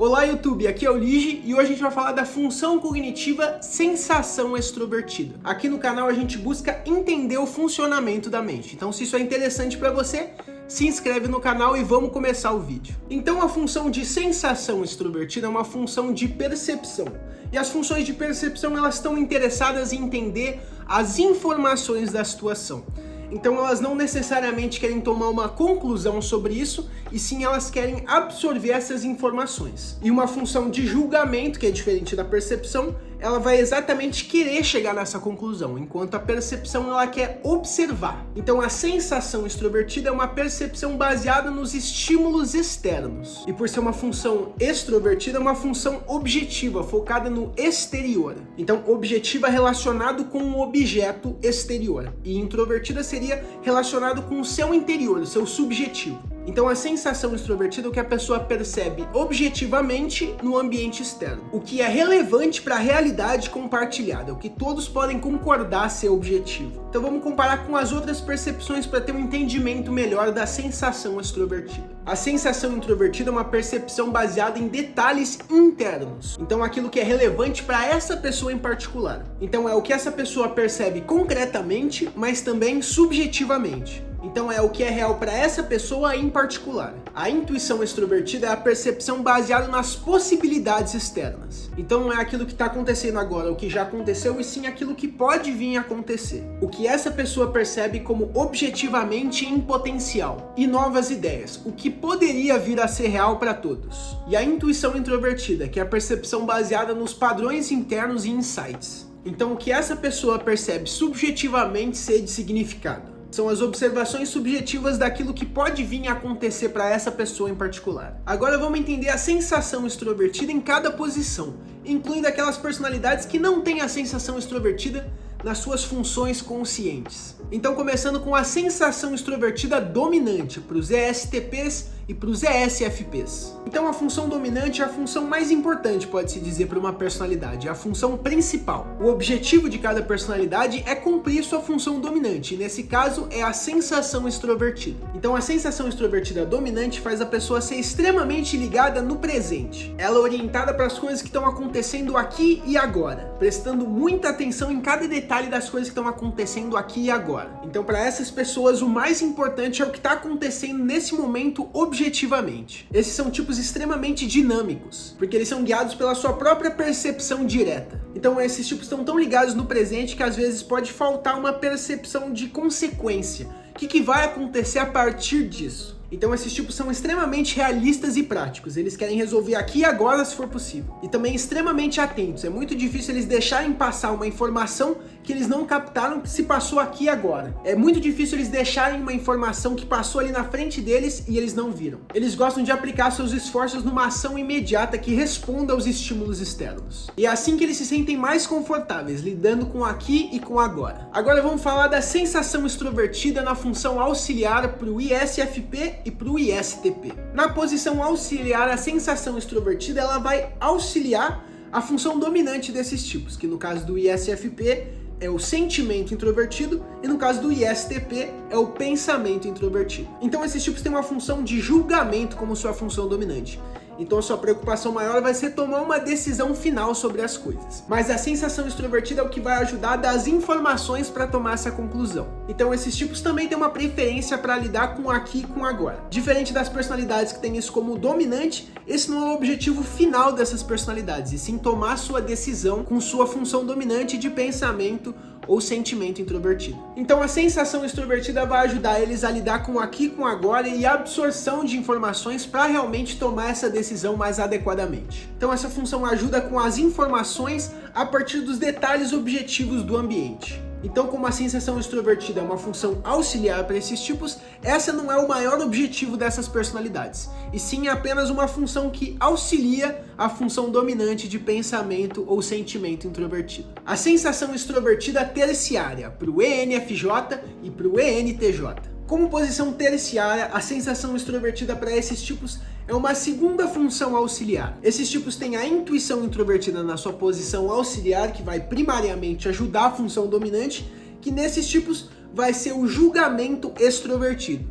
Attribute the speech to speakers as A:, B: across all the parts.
A: Olá YouTube, aqui é o Lige e hoje a gente vai falar da função cognitiva sensação extrovertida. Aqui no canal a gente busca entender o funcionamento da mente, então se isso é interessante para você, se inscreve no canal e vamos começar o vídeo. Então a função de sensação extrovertida é uma função de percepção. E as funções de percepção elas estão interessadas em entender as informações da situação. Então elas não necessariamente querem tomar uma conclusão sobre isso, e sim elas querem absorver essas informações. E uma função de julgamento, que é diferente da percepção, ela vai exatamente querer chegar nessa conclusão, enquanto a percepção ela quer observar. Então a sensação extrovertida é uma percepção baseada nos estímulos externos. E por ser uma função extrovertida, é uma função objetiva, focada no exterior. Então objetiva relacionado com um objeto exterior. E introvertida seria relacionado com o seu interior, o seu subjetivo. Então a sensação extrovertida é o que a pessoa percebe objetivamente no ambiente externo. O que é relevante para a realidade compartilhada, o que todos podem concordar ser objetivo. Então vamos comparar com as outras percepções para ter um entendimento melhor da sensação extrovertida. A sensação introvertida é uma percepção baseada em detalhes internos. Então aquilo que é relevante para essa pessoa em particular. Então é o que essa pessoa percebe concretamente, mas também subjetivamente. Então é o que é real para essa pessoa em particular. A intuição extrovertida é a percepção baseada nas possibilidades externas. Então não é aquilo que está acontecendo agora, o que já aconteceu, e sim aquilo que pode vir a acontecer. O que essa pessoa percebe como objetivamente em potencial. E novas ideias, o que poderia vir a ser real para todos. E a intuição introvertida, que é a percepção baseada nos padrões internos e insights. Então o que essa pessoa percebe subjetivamente ser de significado. São as observações subjetivas daquilo que pode vir a acontecer para essa pessoa em particular. Agora vamos entender a sensação extrovertida em cada posição, incluindo aquelas personalidades que não têm a sensação extrovertida nas suas funções conscientes. Então começando com a sensação extrovertida dominante para os ESTPs e para os ESFPs. Então a função dominante é a função mais importante, pode-se dizer, para uma personalidade, é a função principal. O objetivo de cada personalidade é cumprir sua função dominante, e nesse caso é a sensação extrovertida. Então a sensação extrovertida dominante faz a pessoa ser extremamente ligada no presente. Ela é orientada para as coisas que estão acontecendo aqui e agora, prestando muita atenção em cada detalhe das coisas que estão acontecendo aqui e agora. Então para essas pessoas o mais importante é o que está acontecendo nesse momento objetivamente. Esses são tipos extremamente dinâmicos, porque eles são guiados pela sua própria percepção direta. Então esses tipos estão tão ligados no presente que às vezes pode faltar uma percepção de consequência. O que vai acontecer a partir disso? Então esses tipos são extremamente realistas e práticos, eles querem resolver aqui e agora se for possível. E também extremamente atentos, é muito difícil eles deixarem passar uma informação que eles não captaram que se passou aqui e agora. É muito difícil eles deixarem uma informação que passou ali na frente deles e eles não viram. Eles gostam de aplicar seus esforços numa ação imediata que responda aos estímulos externos. E é assim que eles se sentem mais confortáveis, lidando com aqui e com agora. Agora vamos falar da sensação extrovertida na função auxiliar para o ISFP e para o ISTP. Na posição auxiliar, a sensação extrovertida ela vai auxiliar a função dominante desses tipos, que no caso do ISFP é o sentimento introvertido e no caso do ISTP é o pensamento introvertido. Então esses tipos têm uma função de julgamento como sua função dominante. Então a sua preocupação maior vai ser tomar uma decisão final sobre as coisas. Mas a sensação extrovertida é o que vai ajudar a dar as informações para tomar essa conclusão. Então esses tipos também têm uma preferência para lidar com aqui e com agora. Diferente das personalidades que têm isso como dominante, esse não é o objetivo final dessas personalidades, e sim tomar sua decisão com sua função dominante de pensamento ou sentimento introvertido. Então a sensação extrovertida vai ajudar eles a lidar com aqui, com agora e a absorção de informações para realmente tomar essa decisão mais adequadamente. Então essa função ajuda com as informações a partir dos detalhes objetivos do ambiente. Então, como a sensação extrovertida é uma função auxiliar para esses tipos, essa não é o maior objetivo dessas personalidades, e sim apenas uma função que auxilia a função dominante de pensamento ou sentimento introvertido. A sensação extrovertida terciária para o ENFJ e para o ENTJ. Como posição terciária, a sensação extrovertida para esses tipos é uma segunda função auxiliar. Esses tipos têm a intuição introvertida na sua posição auxiliar, que vai primariamente ajudar a função dominante, que nesses tipos vai ser o julgamento extrovertido.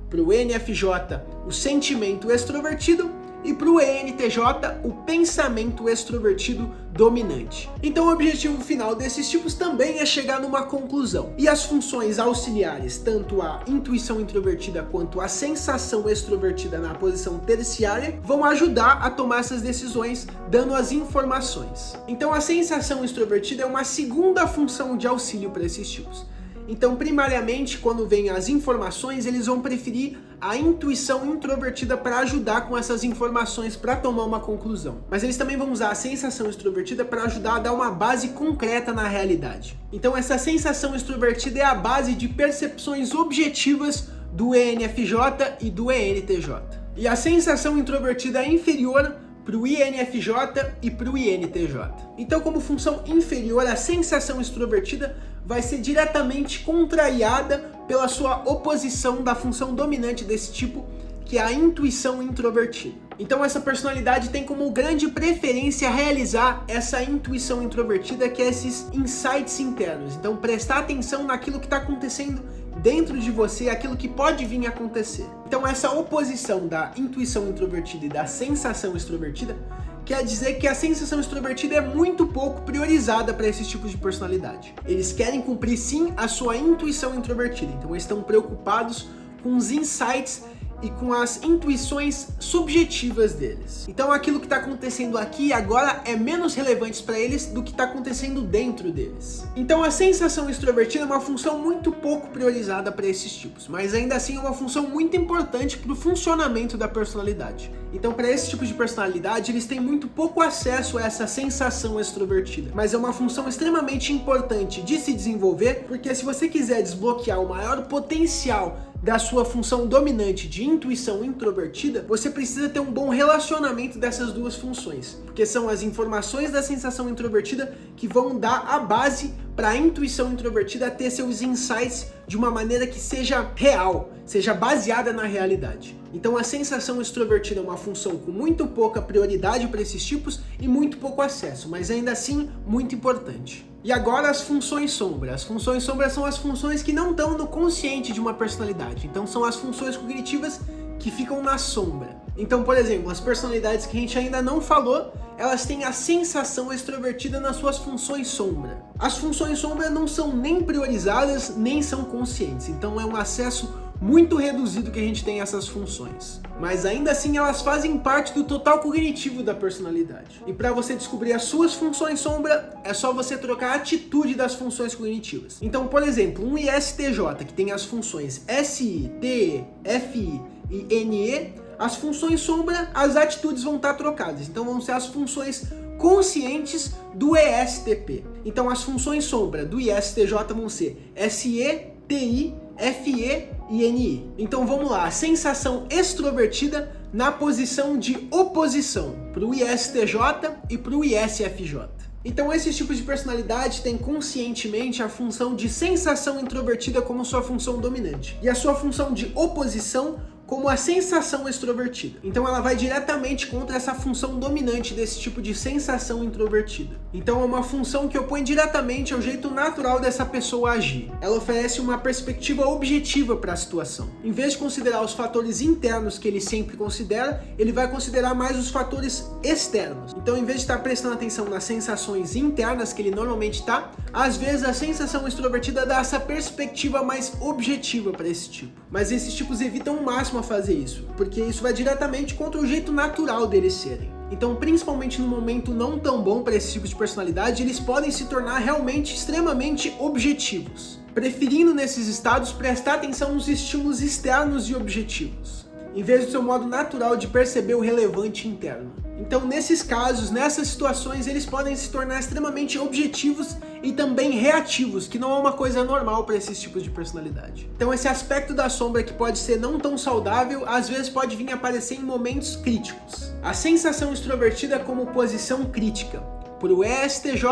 A: Para o NFJ, o sentimento extrovertido, e para o ENTJ, o pensamento extrovertido dominante. Então o objetivo final desses tipos também é chegar numa conclusão. E as funções auxiliares, tanto a intuição introvertida quanto a sensação extrovertida na posição terciária, vão ajudar a tomar essas decisões, dando as informações. Então a sensação extrovertida é uma segunda função de auxílio para esses tipos. Então, primariamente, quando vem as informações, eles vão preferir a intuição introvertida para ajudar com essas informações para tomar uma conclusão. Mas eles também vão usar a sensação extrovertida para ajudar a dar uma base concreta na realidade. Então, essa sensação extrovertida é a base de percepções objetivas do ENFJ e do ENTJ. E a sensação introvertida é inferior para o INFJ e para o INTJ. Então, como função inferior, a sensação extrovertida vai ser diretamente contrariada pela sua oposição da função dominante desse tipo, que é a intuição introvertida. Então essa personalidade tem como grande preferência realizar essa intuição introvertida, que é esses insights internos. Então prestar atenção naquilo que está acontecendo dentro de você, aquilo que pode vir a acontecer. Então essa oposição da intuição introvertida e da sensação extrovertida quer dizer que a sensação extrovertida é muito pouco priorizada para esses tipos de personalidade. Eles querem cumprir sim a sua intuição introvertida, então eles estão preocupados com os insights e com as intuições subjetivas deles. Então aquilo que está acontecendo aqui e agora é menos relevante para eles do que está acontecendo dentro deles. Então a sensação extrovertida é uma função muito pouco priorizada para esses tipos, mas ainda assim é uma função muito importante para o funcionamento da personalidade. Então para esse tipo de personalidade eles têm muito pouco acesso a essa sensação extrovertida, mas é uma função extremamente importante de se desenvolver, porque se você quiser desbloquear o maior potencial da sua função dominante de intuição introvertida, você precisa ter um bom relacionamento dessas duas funções, porque são as informações da sensação introvertida que vão dar a base para a intuição introvertida ter seus insights de uma maneira que seja real, seja baseada na realidade. Então a sensação extrovertida é uma função com muito pouca prioridade para esses tipos e muito pouco acesso, mas ainda assim muito importante. E agora as funções sombra. As funções sombra são as funções que não estão no consciente de uma personalidade. Então são as funções cognitivas que ficam na sombra. Então, por exemplo, as personalidades que a gente ainda não falou, elas têm a sensação extrovertida nas suas funções sombra. As funções sombra não são nem priorizadas, nem são conscientes. Então é um acesso muito reduzido que a gente tem essas funções. Mas ainda assim elas fazem parte do total cognitivo da personalidade. E para você descobrir as suas funções sombra, é só você trocar a atitude das funções cognitivas. Então, por exemplo, um ISTJ que tem as funções SI, TE, FI e NE, as funções sombra, as atitudes vão estar trocadas. Então vão ser as funções conscientes do ESTP. Então as funções sombra do ISTJ vão ser SE, TI, FE e NI. Então vamos lá, a sensação extrovertida na posição de oposição para o ISTJ e para o ISFJ. Então esses tipos de personalidade têm conscientemente a função de sensação introvertida como sua função dominante e a sua função de oposição como a sensação extrovertida. Então ela vai diretamente contra essa função dominante desse tipo de sensação introvertida. Então é uma função que opõe diretamente ao jeito natural dessa pessoa agir. Ela oferece uma perspectiva objetiva para a situação. Em vez de considerar os fatores internos que ele sempre considera, ele vai considerar mais os fatores externos. Então em vez de estar prestando atenção nas sensações internas que ele normalmente está, às vezes a sensação extrovertida dá essa perspectiva mais objetiva para esse tipo. Mas esses tipos evitam o máximo a fazer isso, porque isso vai diretamente contra o jeito natural deles serem. Então, principalmente no momento não tão bom para esse tipo de personalidade, eles podem se tornar realmente extremamente objetivos, preferindo nesses estados prestar atenção nos estímulos externos e objetivos, em vez do seu modo natural de perceber o relevante interno. Então, nesses casos, nessas situações, eles podem se tornar extremamente objetivos e também reativos, que não é uma coisa normal para esses tipos de personalidade. Então, esse aspecto da sombra que pode ser não tão saudável, às vezes pode vir a aparecer em momentos críticos. A sensação extrovertida como posição crítica para o ESTJ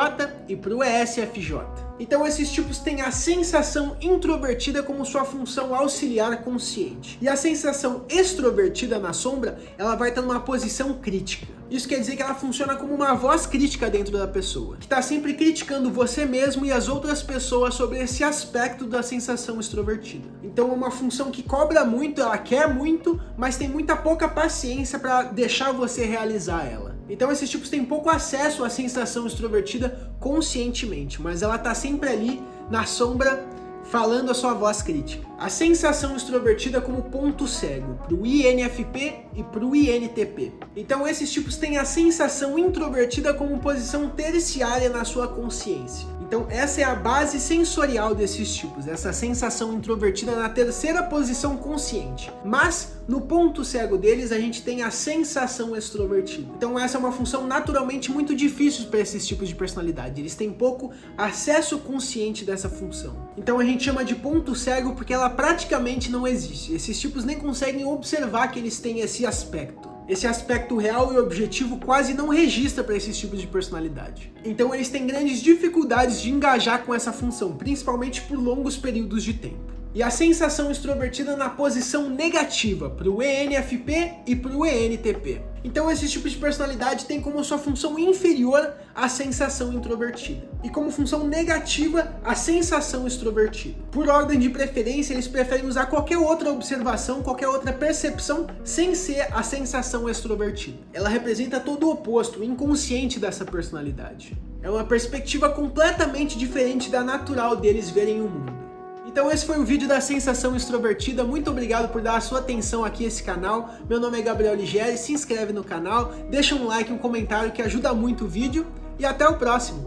A: e para o ESFJ. Então esses tipos têm a sensação introvertida como sua função auxiliar consciente. E a sensação extrovertida na sombra, ela vai estar numa posição crítica. Isso quer dizer que ela funciona como uma voz crítica dentro da pessoa, que está sempre criticando você mesmo e as outras pessoas sobre esse aspecto da sensação extrovertida. Então é uma função que cobra muito, ela quer muito, mas tem muita pouca paciência para deixar você realizar ela. Então esses tipos têm pouco acesso à sensação extrovertida conscientemente, mas ela está sempre ali na sombra falando a sua voz crítica. A sensação extrovertida como ponto cego para o INFP e para o INTP. Então esses tipos têm a sensação introvertida como posição terciária na sua consciência. Então essa é a base sensorial desses tipos, essa sensação introvertida na terceira posição consciente. Mas no ponto cego deles a gente tem a sensação extrovertida. Então essa é uma função naturalmente muito difícil para esses tipos de personalidade. Eles têm pouco acesso consciente dessa função. Então a gente chama de ponto cego porque ela praticamente não existe. Esses tipos nem conseguem observar que eles têm esse aspecto. Esse aspecto real e objetivo quase não registra para esses tipos de personalidade. Então eles têm grandes dificuldades de engajar com essa função, principalmente por longos períodos de tempo. E a sensação extrovertida na posição negativa para o ENFP e para o ENTP. Então esses tipos de personalidade têm como sua função inferior a sensação introvertida e como função negativa a sensação extrovertida. Por ordem de preferência, eles preferem usar qualquer outra observação, qualquer outra percepção sem ser a sensação extrovertida. Ela representa todo o oposto, o inconsciente dessa personalidade. É uma perspectiva completamente diferente da natural deles verem o mundo. Então esse foi o vídeo da sensação extrovertida, muito obrigado por dar a sua atenção aqui a esse canal. Meu nome é Gabriel Ligieri, se inscreve no canal, deixa um like, um comentário que ajuda muito o vídeo e até o próximo!